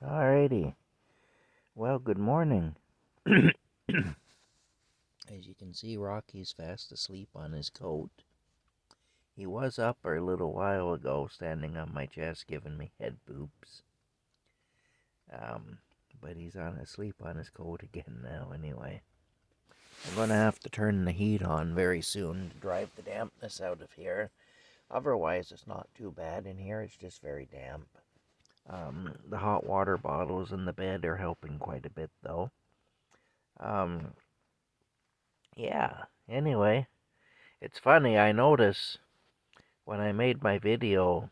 Alrighty. Well, good morning. As you can see, Rocky's fast asleep on his coat. He was up a little while ago, standing on my chest, giving me head boobs. But he's asleep on his coat again now, anyway. I'm going to have to turn the heat on very soon to drive the dampness out of here. Otherwise, it's not too bad in here. It's just very damp. The hot water bottles in the bed are helping quite a bit, though. Yeah, anyway, it's funny, I notice when I made my video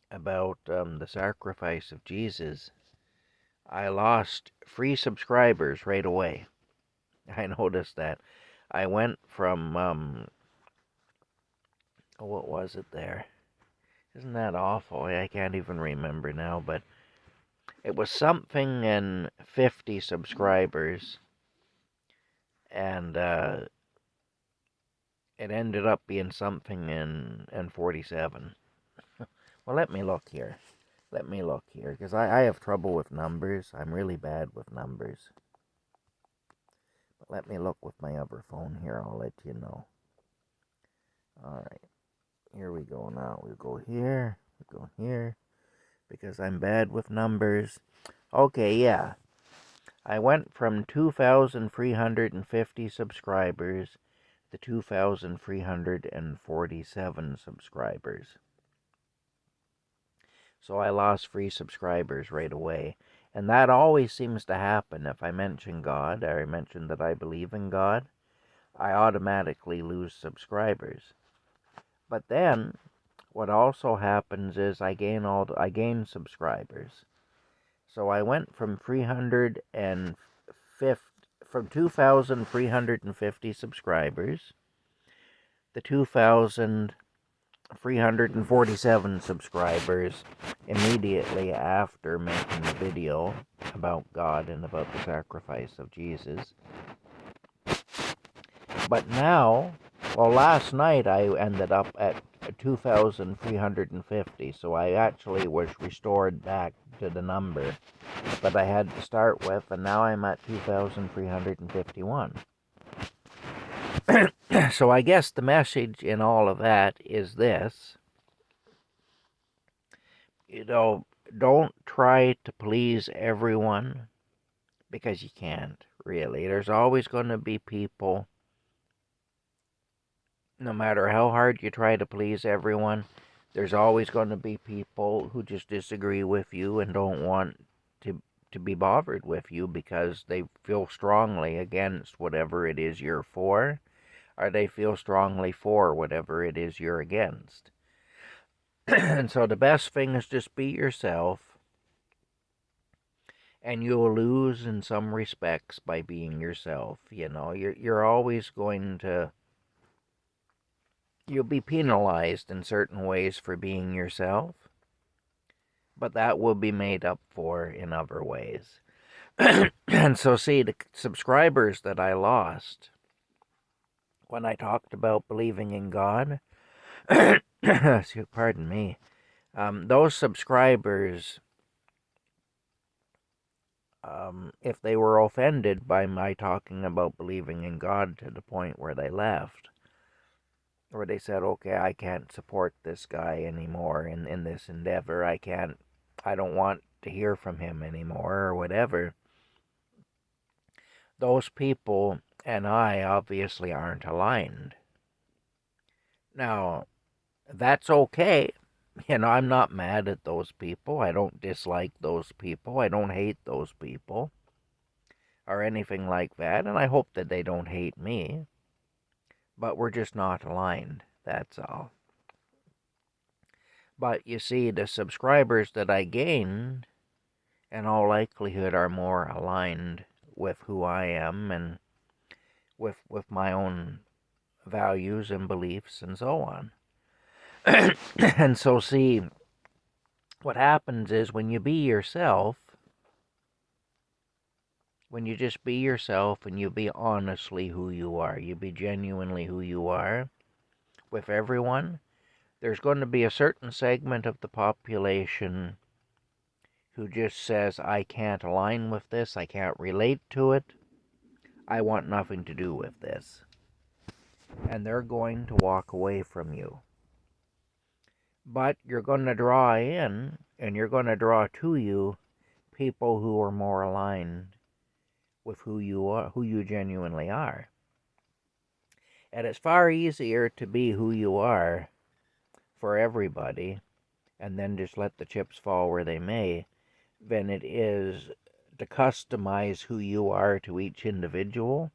about the sacrifice of Jesus, I lost free subscribers right away. I noticed that. I went from, what was it there? Isn't that awful? I can't even remember now, but it was something and 50 subscribers, and it ended up being something and 47. Well, let me look here, because I have trouble with numbers. I'm really bad with numbers. But let me look with my other phone here. I'll let you know. Alright, here we go now. We go here, because I'm bad with numbers. Okay, yeah. I went from 2,350 subscribers to 2,347 subscribers. So I lost free subscribers right away. And that always seems to happen if I mention God, or I mention that I believe in God, I automatically lose subscribers. But then, what also happens is I gain subscribers. So I went from 2,350 subscribers to 2,347 subscribers immediately after making the video about God and about the sacrifice of Jesus. But now, well, last night I ended up at 2,350, so I actually was restored back to the number that I had to start with, and now I'm at 2,351. So I guess the message in all of that is this. Don't try to please everyone, because you can't, really. There's always going to be people, no matter how hard you try to please everyone, there's always going to be people who just disagree with you and don't want to be bothered with you because they feel strongly against whatever it is you're for, or they feel strongly for whatever it is you're against. And so the best thing is just be yourself, and you'll lose in some respects by being yourself. You're always going to, you'll be penalized in certain ways for being yourself, but that will be made up for in other ways. And so, see, the subscribers that I lost when I talked about believing in God, pardon me, those subscribers, if they were offended by my talking about believing in God to the point where they left, or they said, okay, I can't support this guy anymore in this endeavor, I don't want to hear from him anymore, or whatever, those people and I obviously aren't aligned. Now, that's okay. I'm not mad at those people. I don't dislike those people. I don't hate those people or anything like that, and I hope that they don't hate me. But we're just not aligned, that's all. But you see, the subscribers that I gained, in all likelihood, are more aligned with who I am and with my own values and beliefs and so on. And so, see, what happens is when you be yourself, when you just be yourself and you be honestly who you are, you be genuinely who you are with everyone, there's going to be a certain segment of the population who just says, I can't align with this, I can't relate to it, I want nothing to do with this. And they're going to walk away from you. But you're going to draw in, and you're going to draw to you people who are more aligned with who you are, who you genuinely are. And it's far easier to be who you are for everybody and then just let the chips fall where they may than it is to customize who you are to each individual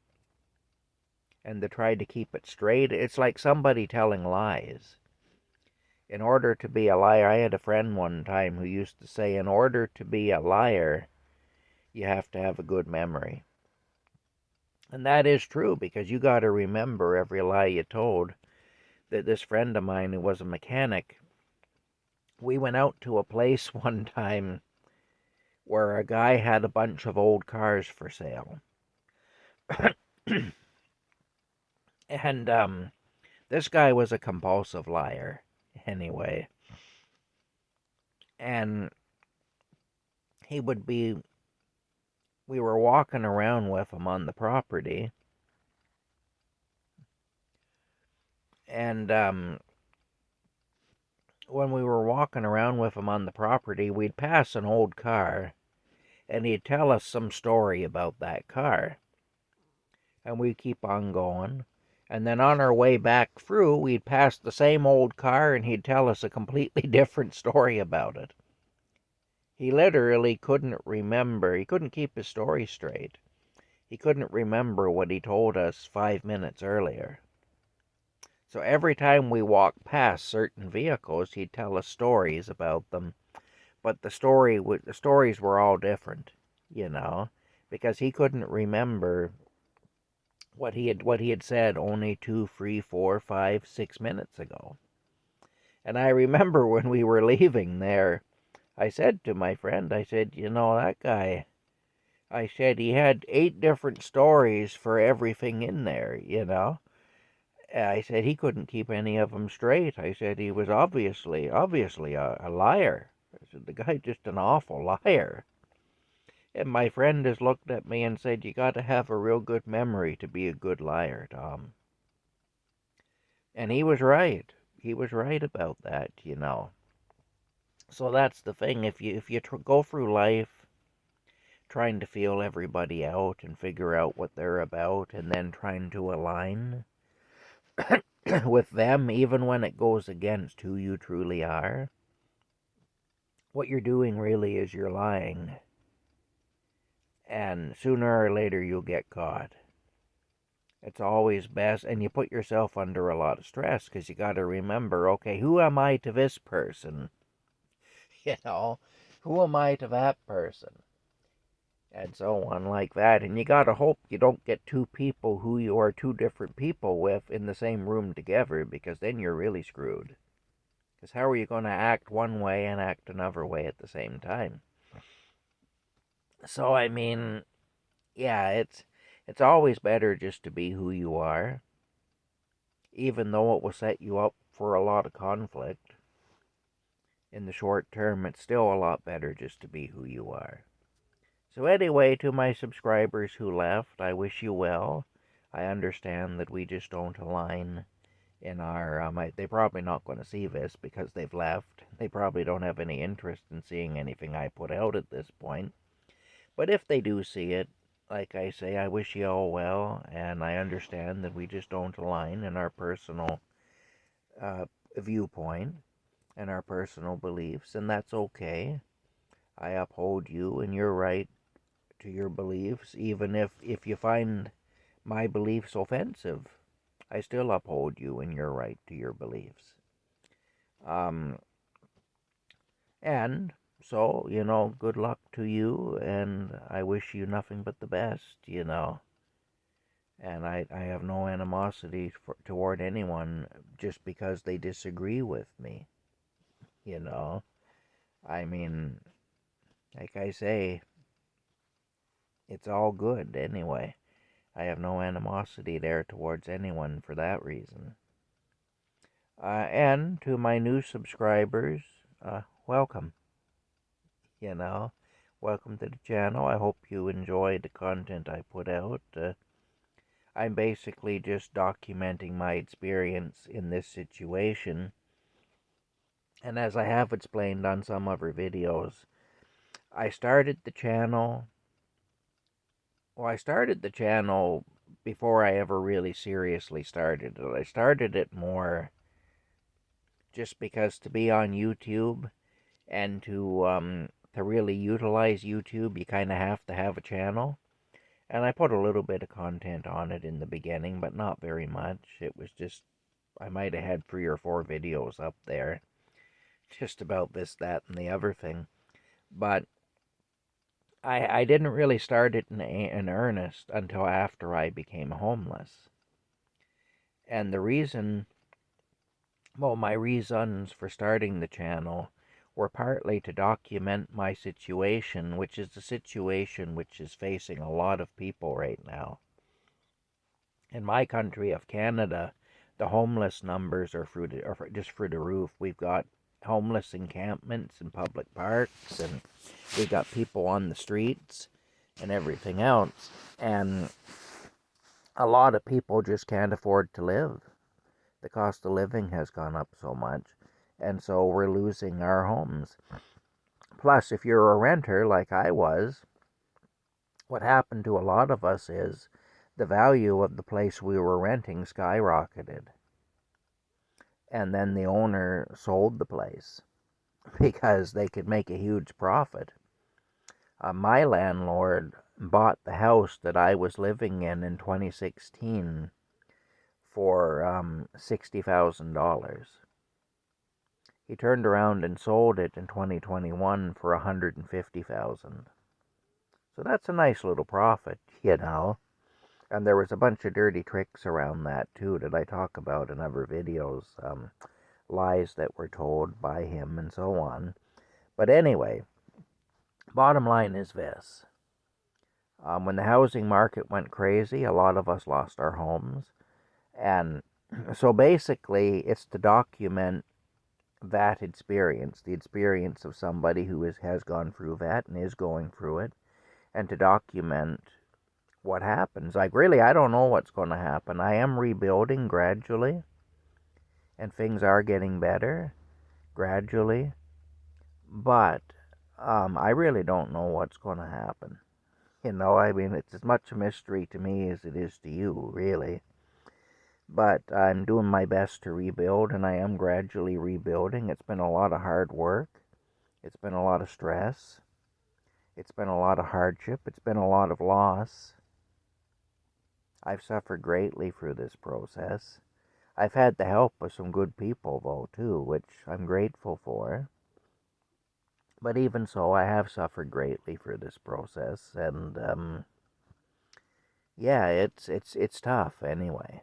and to try to keep it straight. It's like somebody telling lies. In order to be a liar, I had a friend one time who used to say, in order to be a liar, you have to have a good memory. And that is true, because you got to remember every lie you told. That this friend of mine who was a mechanic, we went out to a place one time where a guy had a bunch of old cars for sale. And this guy was a compulsive liar anyway. And he would be, we were walking around with him on the property. And when we were walking around with him on the property, we'd pass an old car, and he'd tell us some story about that car. And we'd keep on going. And then on our way back through, we'd pass the same old car, and he'd tell us a completely different story about it. He literally couldn't remember. He couldn't keep his story straight. He couldn't remember what he told us 5 minutes earlier. So every time we walked past certain vehicles, he'd tell us stories about them. But the stories were all different, because he couldn't remember what he had said only 2, 3, 4, 5, 6 minutes ago. And I remember when we were leaving there, I said to my friend, I said, that guy, I said, he had 8 different stories for everything in there, I said he couldn't keep any of them straight. I said he was obviously a liar. I said the guy's just an awful liar. And my friend just looked at me and said, you got to have a real good memory to be a good liar, Tom. And he was right. He was right about that, So that's the thing. If you go through life trying to feel everybody out and figure out what they're about and then trying to align with them, even when it goes against who you truly are, what you're doing really is you're lying. And sooner or later you'll get caught. It's always best, and you put yourself under a lot of stress because you got to remember, okay, who am I to this person? Who am I to that person? And so on like that. And you got to hope you don't get 2 people who you are 2 different people with in the same room together, because then you're really screwed. Because how are you going to act one way and act another way at the same time? So, I mean, yeah, it's always better just to be who you are, even though it will set you up for a lot of conflict. In the short term, it's still a lot better just to be who you are. So anyway, to my subscribers who left, I wish you well. I understand that we just don't align in our, they're probably not going to see this because they've left. They probably don't have any interest in seeing anything I put out at this point. But if they do see it, like I say, I wish you all well, and I understand that we just don't align in our personal viewpoint and our personal beliefs, and that's okay. I uphold you and your right to your beliefs, even if you find my beliefs offensive. I still uphold you and your right to your beliefs. And so, good luck to you, and I wish you nothing but the best, And I have no animosity toward anyone just because they disagree with me, I mean, like I say, it's all good anyway. I have no animosity there towards anyone for that reason. And to my new subscribers, welcome. you know. Welcome to the channel. I hope you enjoy the content I put out. I'm basically just documenting my experience in this situation. And as I have explained on some other videos, I started the channel. Well, I started the channel before I ever really seriously started it. I started it more just because to be on YouTube and to really utilize YouTube, you kind of have to have a channel. And I put a little bit of content on it in the beginning, but not very much. It was just, I might have had 3 or 4 videos up there, just about this, that, and the other thing. But I didn't really start it in earnest until after I became homeless. And the reason, well, my reasons for starting the channel were partly to document my situation, which is the situation which is facing a lot of people right now. In my country of Canada, the homeless numbers are just through the roof. We've got homeless encampments in public parks, and we've got people on the streets and everything else. And a lot of people just can't afford to live. The cost of living has gone up so much, and so we're losing our homes. Plus, if you're a renter like I was, what happened to a lot of us is the value of the place we were renting skyrocketed. And then the owner sold the place because they could make a huge profit. My landlord bought the house that I was living in 2016 for $60,000. He turned around and sold it in 2021 for $150,000. So that's a nice little profit, you know. And there was a bunch of dirty tricks around that too that I talk about in other videos, lies that were told by him and so on. But anyway, bottom line is this. When the housing market went crazy, a lot of us lost our homes. And so basically, it's to document that experience, the experience of somebody who has gone through that and is going through it, and to document what happens. Like, really, I don't know what's going to happen. I am rebuilding gradually, and things are getting better gradually, but I really don't know what's going to happen. You know, I mean, it's as much a mystery to me as it is to you, really. But I'm doing my best to rebuild, and I am gradually rebuilding. It's been a lot of hard work. It's been a lot of stress. It's been a lot of hardship. It's been a lot of loss. I've suffered greatly through this process. I've had the help of some good people, though, too, which I'm grateful for. But even so, I have suffered greatly through this process, and yeah, it's tough anyway.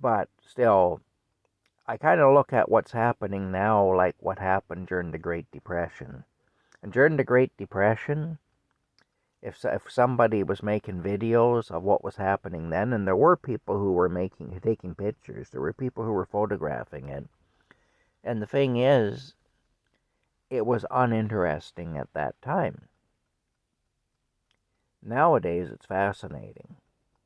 But still, I kind of look at what's happening now like what happened during the Great Depression. And during the Great Depression, if somebody was making videos of what was happening then, and there were people who were taking pictures, there were people who were photographing it. And the thing is, it was uninteresting at that time. Nowadays, it's fascinating.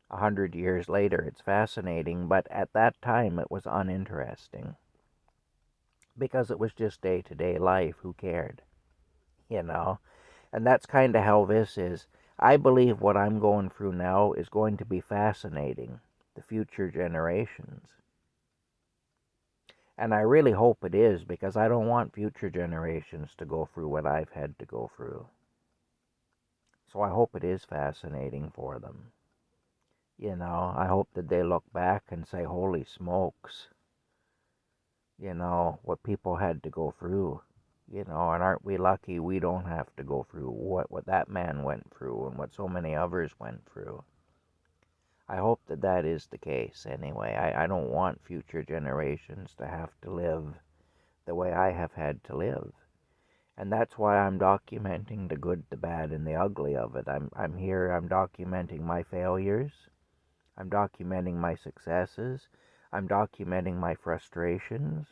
100 years later, it's fascinating, but at that time, it was uninteresting. Because it was just day-to-day life. Who cared? You know? And that's kind of how this is. I believe what I'm going through now is going to be fascinating to future generations. And I really hope it is, because I don't want future generations to go through what I've had to go through. So I hope it is fascinating for them. You know, I hope that they look back and say, holy smokes, you know, what people had to go through. You know, and aren't we lucky we don't have to go through what that man went through and what so many others went through. I hope that that is the case anyway. I don't want future generations to have to live the way I have had to live. And that's why I'm documenting the good, the bad, and the ugly of it. I'm documenting my failures. I'm documenting my successes. I'm documenting my frustrations.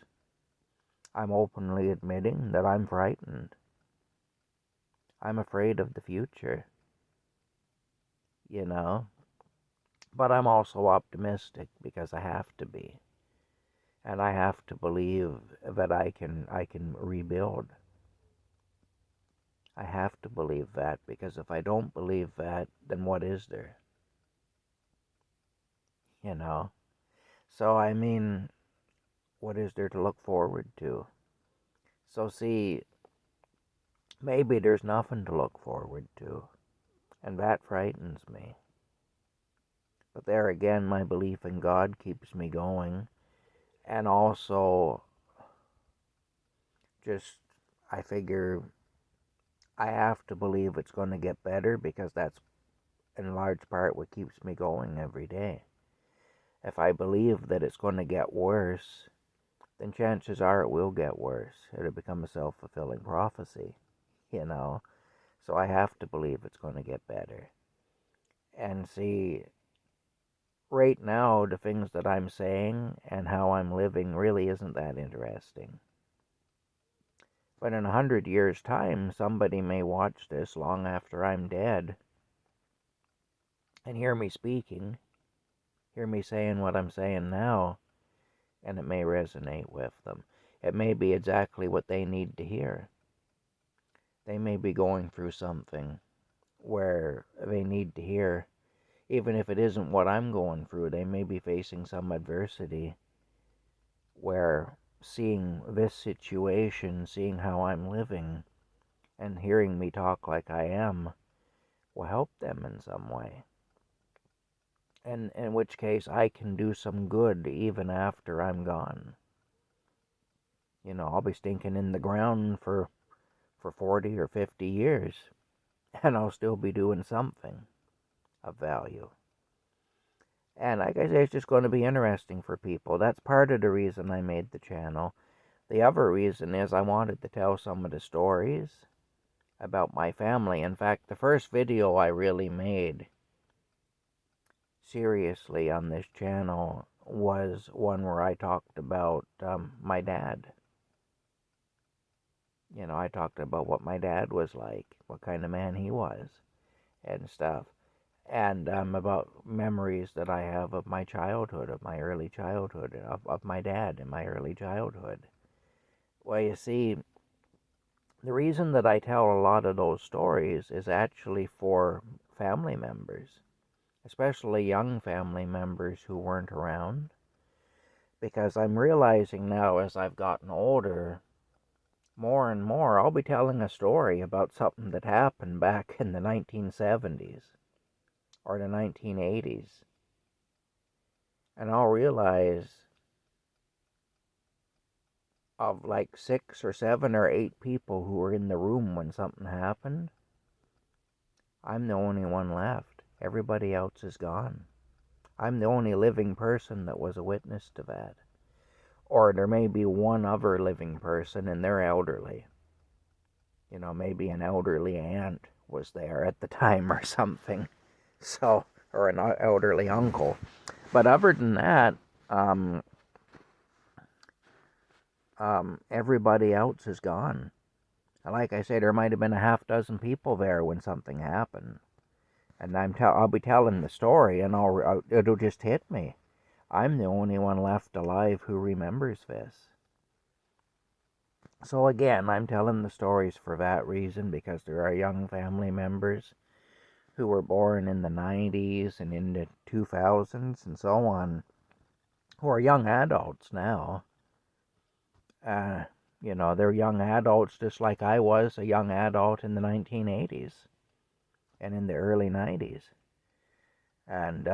I'm openly admitting that I'm frightened. I'm afraid of the future, you know. But I'm also optimistic because I have to be. And I have to believe that I can rebuild. I have to believe that, because if I don't believe that, then what is there? You know? So I mean, what is there to look forward to? So see, maybe there's nothing to look forward to, and that frightens me. But there again, my belief in God keeps me going, and also just I figure I have to believe it's going to get better, because that's in large part what keeps me going every day. If I believe that it's going to get worse, then chances are it will get worse. It'll become a self-fulfilling prophecy, you know. So I have to believe it's going to get better. And see, right now, the things that I'm saying and how I'm living really isn't that interesting. But in 100 years' time, somebody may watch this long after I'm dead and hear me speaking, hear me saying what I'm saying now, and it may resonate with them. It may be exactly what they need to hear. They may be going through something where they need to hear, even if it isn't what I'm going through, they may be facing some adversity where seeing this situation, seeing how I'm living, and hearing me talk like I am will help them in some way. And in which case I can do some good even after I'm gone. You know, I'll be stinking in the ground for 40 or 50 years, and I'll still be doing something of value. And like I say, it's just going to be interesting for people. That's part of the reason I made the channel. The other reason is I wanted to tell some of the stories about my family. In fact, the first video I really made seriously on this channel was one where I talked about my dad. You know, I talked about what my dad was like, what kind of man he was, and stuff. And about memories that I have of my childhood, of my early childhood, of my dad in my early childhood. Well, you see, the reason that I tell a lot of those stories is actually for family members, especially young family members who weren't around, because I'm realizing now as I've gotten older, more and more, I'll be telling a story about something that happened back in the 1970s or the 1980s, and I'll realize of like 6 or 7 or 8 people who were in the room when something happened, I'm the only one left. Everybody else is gone. I'm the only living person that was a witness to that. Or there may be one other living person and they're elderly. You know, maybe an elderly aunt was there at the time or something. So, or an elderly uncle. But other than that, everybody else is gone. And like I say, there might have been a half dozen people there when something happened. And I'll be telling the story, and it'll just hit me. I'm the only one left alive who remembers this. So again, I'm telling the stories for that reason, because there are young family members who were born in the 90s and in the 2000s and so on, who are young adults now. You know, they're young adults just like I was a young adult in the 1980s and in the early 90s. And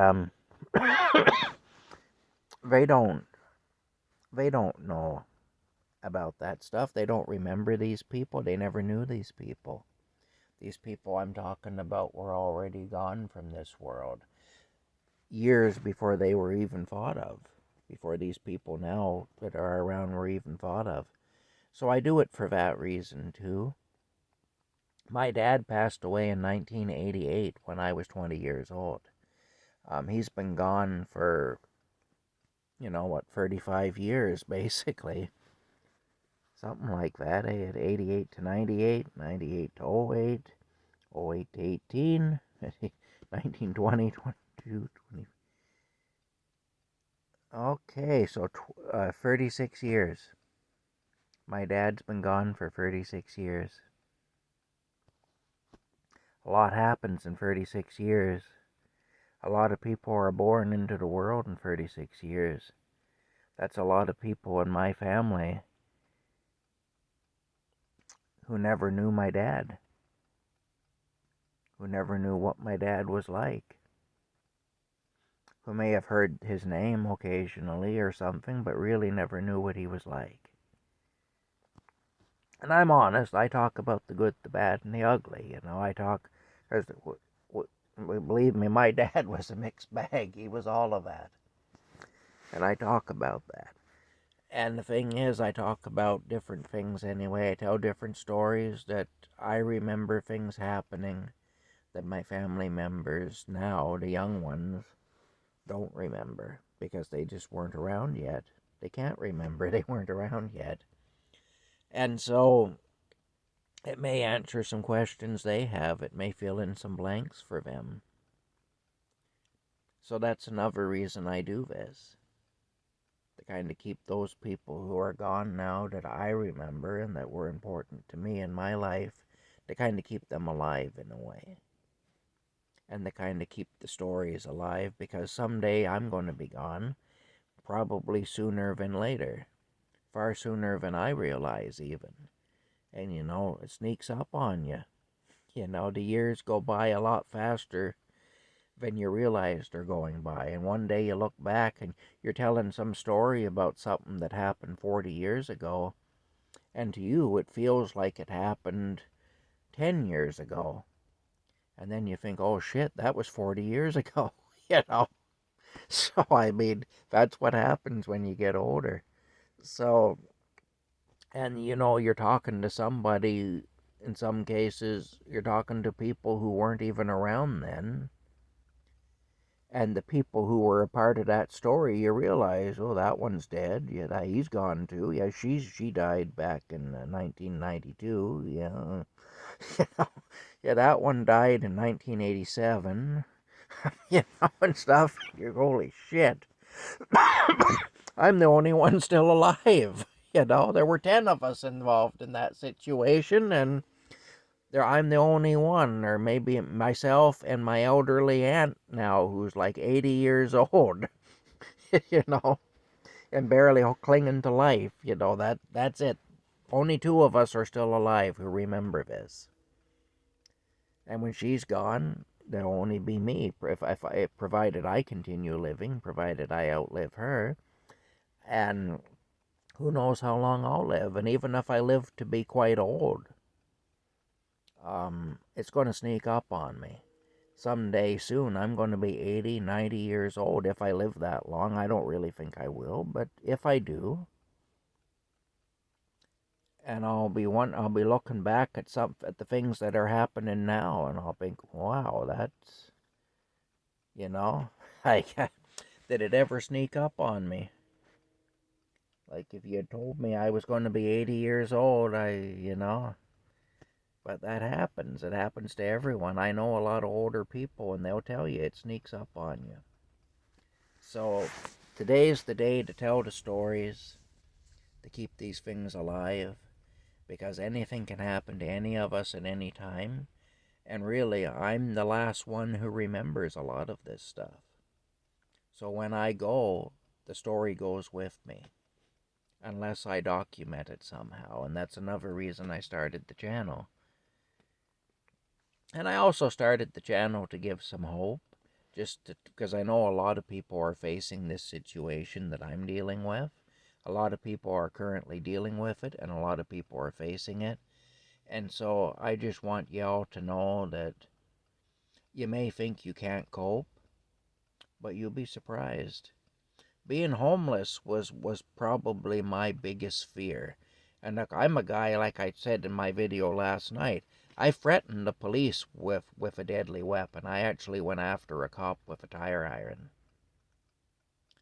they don't know about that stuff. They don't remember these people. They never knew these people. These people I'm talking about were already gone from this world years before they were even thought of, before these people now that are around were even thought of. So I do it for that reason too. My dad passed away in 1988 when I was 20 years old. He's been gone for, 35 years basically. Something like that. 88 to 98, 98 to 08. 08 to 18, 19, 20, 22, 20. Okay, so 36 years. My dad's been gone for 36 years. A lot happens in 36 years. A lot of people are born into the world in 36 years. That's a lot of people in my family who never knew my dad, who never knew what my dad was like, who may have heard his name occasionally or something, but really never knew what he was like. And I'm honest, I talk about the good, the bad, and the ugly. I talk, believe me, my dad was a mixed bag. He was all of that. And I talk about that. And the thing is, I talk about different things anyway. I tell different stories that I remember things happening that my family members now, the young ones, don't remember because they just weren't around yet. They can't remember. They weren't around yet. And so it may answer some questions they have. It may fill in some blanks for them. So that's another reason I do this. To kind of keep those people who are gone now that I remember and that were important to me in my life, to kind of keep them alive in a way. And to kind of keep the stories alive, because someday I'm going to be gone, probably sooner than later, far sooner than I realize even. And it sneaks up on you. The years go by a lot faster than you realize they're going by. And one day you look back and you're telling some story about something that happened 40 years ago, and to you it feels like it happened 10 years ago. And then you think, oh shit, that was 40 years ago. So I mean, that's what happens when you get older. So, and you're talking to somebody, in some cases you're talking to people who weren't even around then, and the people who were a part of that story, you realize, oh, that one's dead. Yeah, he's gone too. Yeah, she died back in 1992. Yeah, yeah, that one died in 1987. And stuff. You're holy shit. I'm the only one still alive. There were 10 of us involved in that situation, and I'm the only one, or maybe myself and my elderly aunt now, who's like 80 years old, you know, and barely clinging to life. That's it. Only 2 of us are still alive who remember this. And when she's gone, there'll only be me, provided I continue living, provided I outlive her. And who knows how long I'll live. And even if I live to be quite old, it's going to sneak up on me. Someday soon, I'm going to be 80, 90 years old if I live that long. I don't really think I will, but if I do, and I'll be looking back at the things that are happening now, and I'll think, wow, that's, like, did it ever sneak up on me? Like, if you had told me I was going to be 80 years old, but that happens. It happens to everyone. I know a lot of older people, and they'll tell you it sneaks up on you. So today's the day to tell the stories, to keep these things alive, because anything can happen to any of us at any time. And really, I'm the last one who remembers a lot of this stuff. So when I go, the story goes with me, unless I document it somehow. And that's another reason I started the channel. And I also started the channel to give some hope, just because I know a lot of people are facing this situation that I'm dealing with. A lot of people are currently dealing with it, and a lot of people are facing it. And so I just want y'all to know that you may think you can't cope, but you'll be surprised. Being homeless was probably my biggest fear. And look, I'm a guy, like I said in my video last night, I threatened the police with a deadly weapon. I actually went after a cop with a tire iron.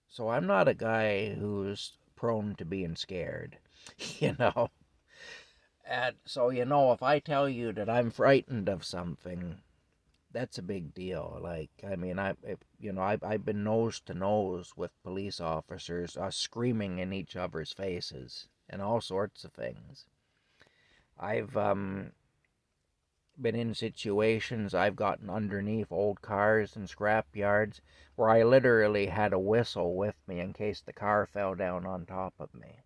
So I'm not a guy who's prone to being scared, you know. And so, if I tell you that I'm frightened of something, that's a big deal. Like, I mean, I've been nose to nose with police officers, screaming in each other's faces and all sorts of things. I've been in situations, I've gotten underneath old cars and scrap yards where I literally had a whistle with me in case the car fell down on top of me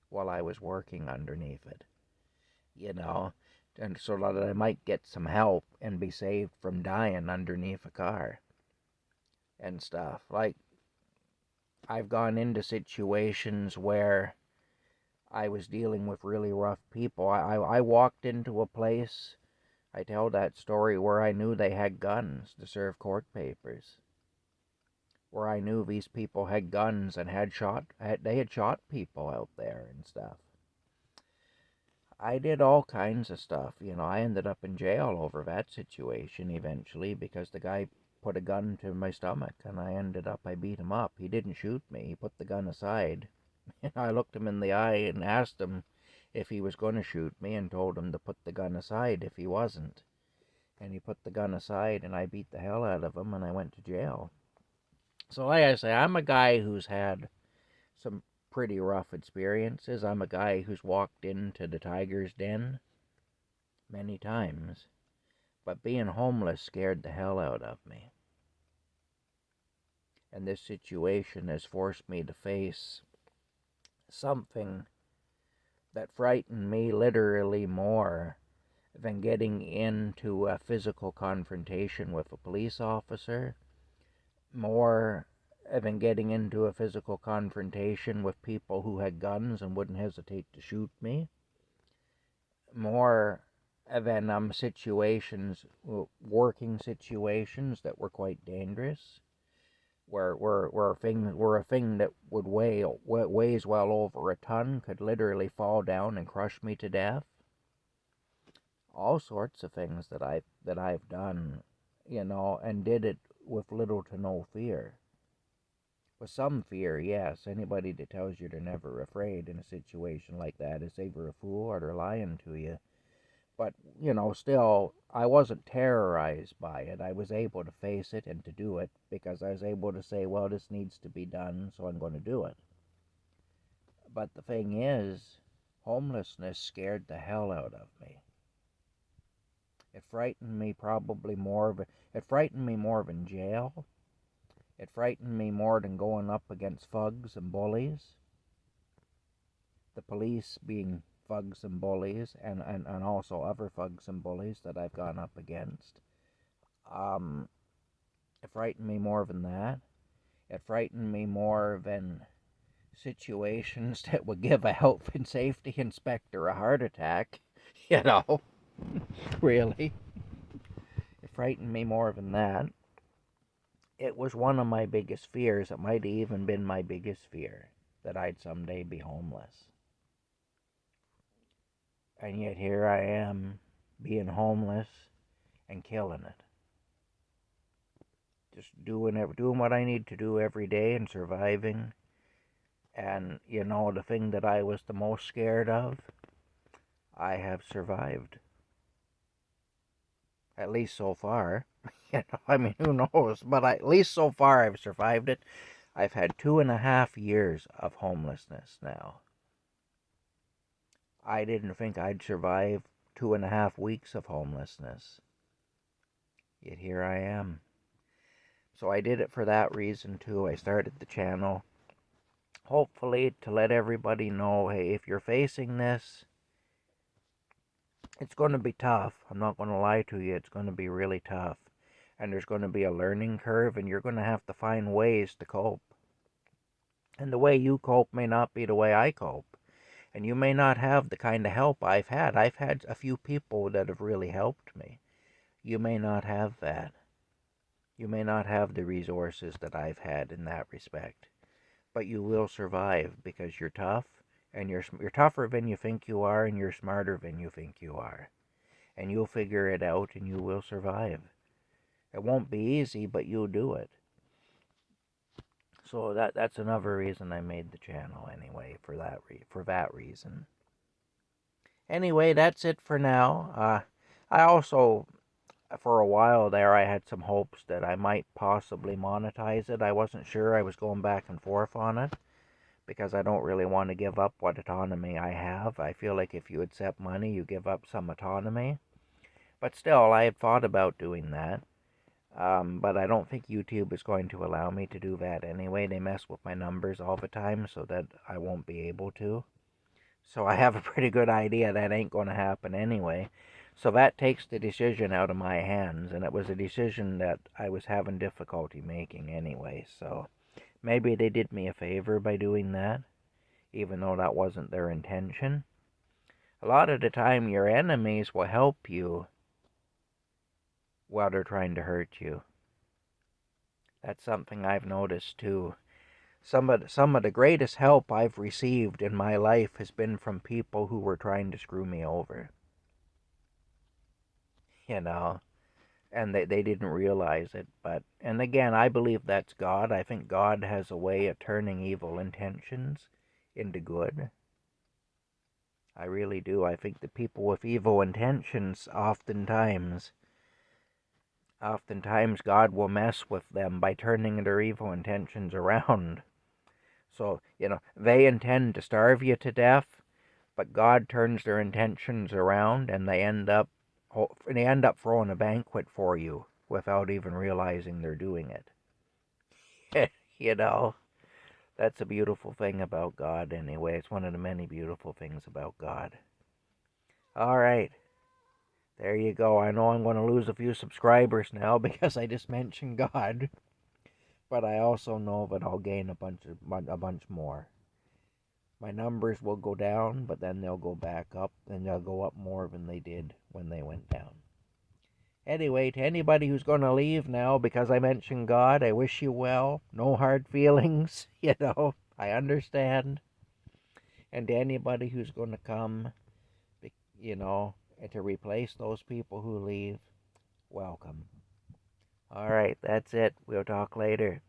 while I was working underneath it, you know, and so that I might get some help and be saved from dying underneath a car and stuff. Like, I've gone into situations where I was dealing with really rough people. I walked into a place, I tell that story, where I knew they had guns to serve court papers. Where I knew these people had guns and they had shot people out there and stuff. I did all kinds of stuff. I ended up in jail over that situation eventually because the guy put a gun to my stomach and I beat him up. He didn't shoot me. He put the gun aside. I looked him in the eye and asked him if he was going to shoot me and told him to put the gun aside if he wasn't. And he put the gun aside and I beat the hell out of him and I went to jail. So like I say, I'm a guy who's had some pretty rough experiences. I'm a guy who's walked into the tiger's den many times. But being homeless scared the hell out of me. And this situation has forced me to face something that frightened me literally more than getting into a physical confrontation with a police officer, more than getting into a physical confrontation with people who had guns and wouldn't hesitate to shoot me, more than situations, working situations that were quite dangerous, where a thing that weighs well over a ton could literally fall down and crush me to death. All sorts of things that I've done, and did it with little to no fear. With some fear, yes. Anybody that tells you they're never afraid in a situation like that is either a fool or they're lying to you. But, still, I wasn't terrorized by it. I was able to face it and to do it because I was able to say, well, this needs to be done, so I'm going to do it. But the thing is, homelessness scared the hell out of me. It frightened me it frightened me more than jail. It frightened me more than going up against thugs and bullies. The police being thugs and bullies, and also other thugs and bullies that I've gone up against. It frightened me more than that. It frightened me more than situations that would give a health and safety inspector a heart attack. You know, really. It frightened me more than that. It was one of my biggest fears. It might have even been my biggest fear that I'd someday be homeless. And yet here I am, being homeless and killing it. Just doing what I need to do every day and surviving. And, the thing that I was the most scared of, I have survived. At least so far. I mean, who knows? But at least so far I've survived it. I've had 2.5 years of homelessness now. I didn't think I'd survive 2.5 weeks of homelessness. Yet here I am. So I did it for that reason too. I started the channel, hopefully to let everybody know, hey, if you're facing this, it's going to be tough. I'm not going to lie to you. It's going to be really tough. And there's going to be a learning curve, and you're going to have to find ways to cope. And the way you cope may not be the way I cope. And you may not have the kind of help I've had. I've had a few people that have really helped me. You may not have that. You may not have the resources that I've had in that respect. But you will survive because you're tough, and you're tougher than you think you are, and you're smarter than you think you are. And you'll figure it out, and you will survive. It won't be easy, but you'll do it. So that's another reason I made the channel anyway, for that reason. Anyway, that's it for now. I also, for a while there, I had some hopes that I might possibly monetize it. I wasn't sure. I was going back and forth on it because I don't really want to give up what autonomy I have. I feel like if you accept money, you give up some autonomy. But still, I had thought about doing that. But I don't think YouTube is going to allow me to do that anyway. They mess with my numbers all the time so that I won't be able to. So I have a pretty good idea that ain't going to happen anyway. So that takes the decision out of my hands, and it was a decision that I was having difficulty making anyway. So maybe they did me a favor by doing that, even though that wasn't their intention. A lot of the time, your enemies will help you while they're trying to hurt you. That's something I've noticed too. Some of the greatest help I've received in my life has been from people who were trying to screw me over. You know, and they didn't realize it. But and again, I believe that's God. I think God has a way of turning evil intentions into good. I really do. I think the people with evil intentions oftentimes God will mess with them by turning their evil intentions around. So, they intend to starve you to death, but God turns their intentions around and they end up throwing a banquet for you without even realizing they're doing it. you know, that's a beautiful thing about God anyway. It's one of the many beautiful things about God. All right. There you go. I know I'm going to lose a few subscribers now because I just mentioned God, but I also know that I'll gain a bunch more. My numbers will go down, but then they'll go back up, and they'll go up more than they did when they went down. Anyway, to anybody who's going to leave now because I mentioned God, I wish you well. No hard feelings, I understand. And to anybody who's going to come, you know, to replace those people who leave, welcome. All right, that's it. We'll talk later.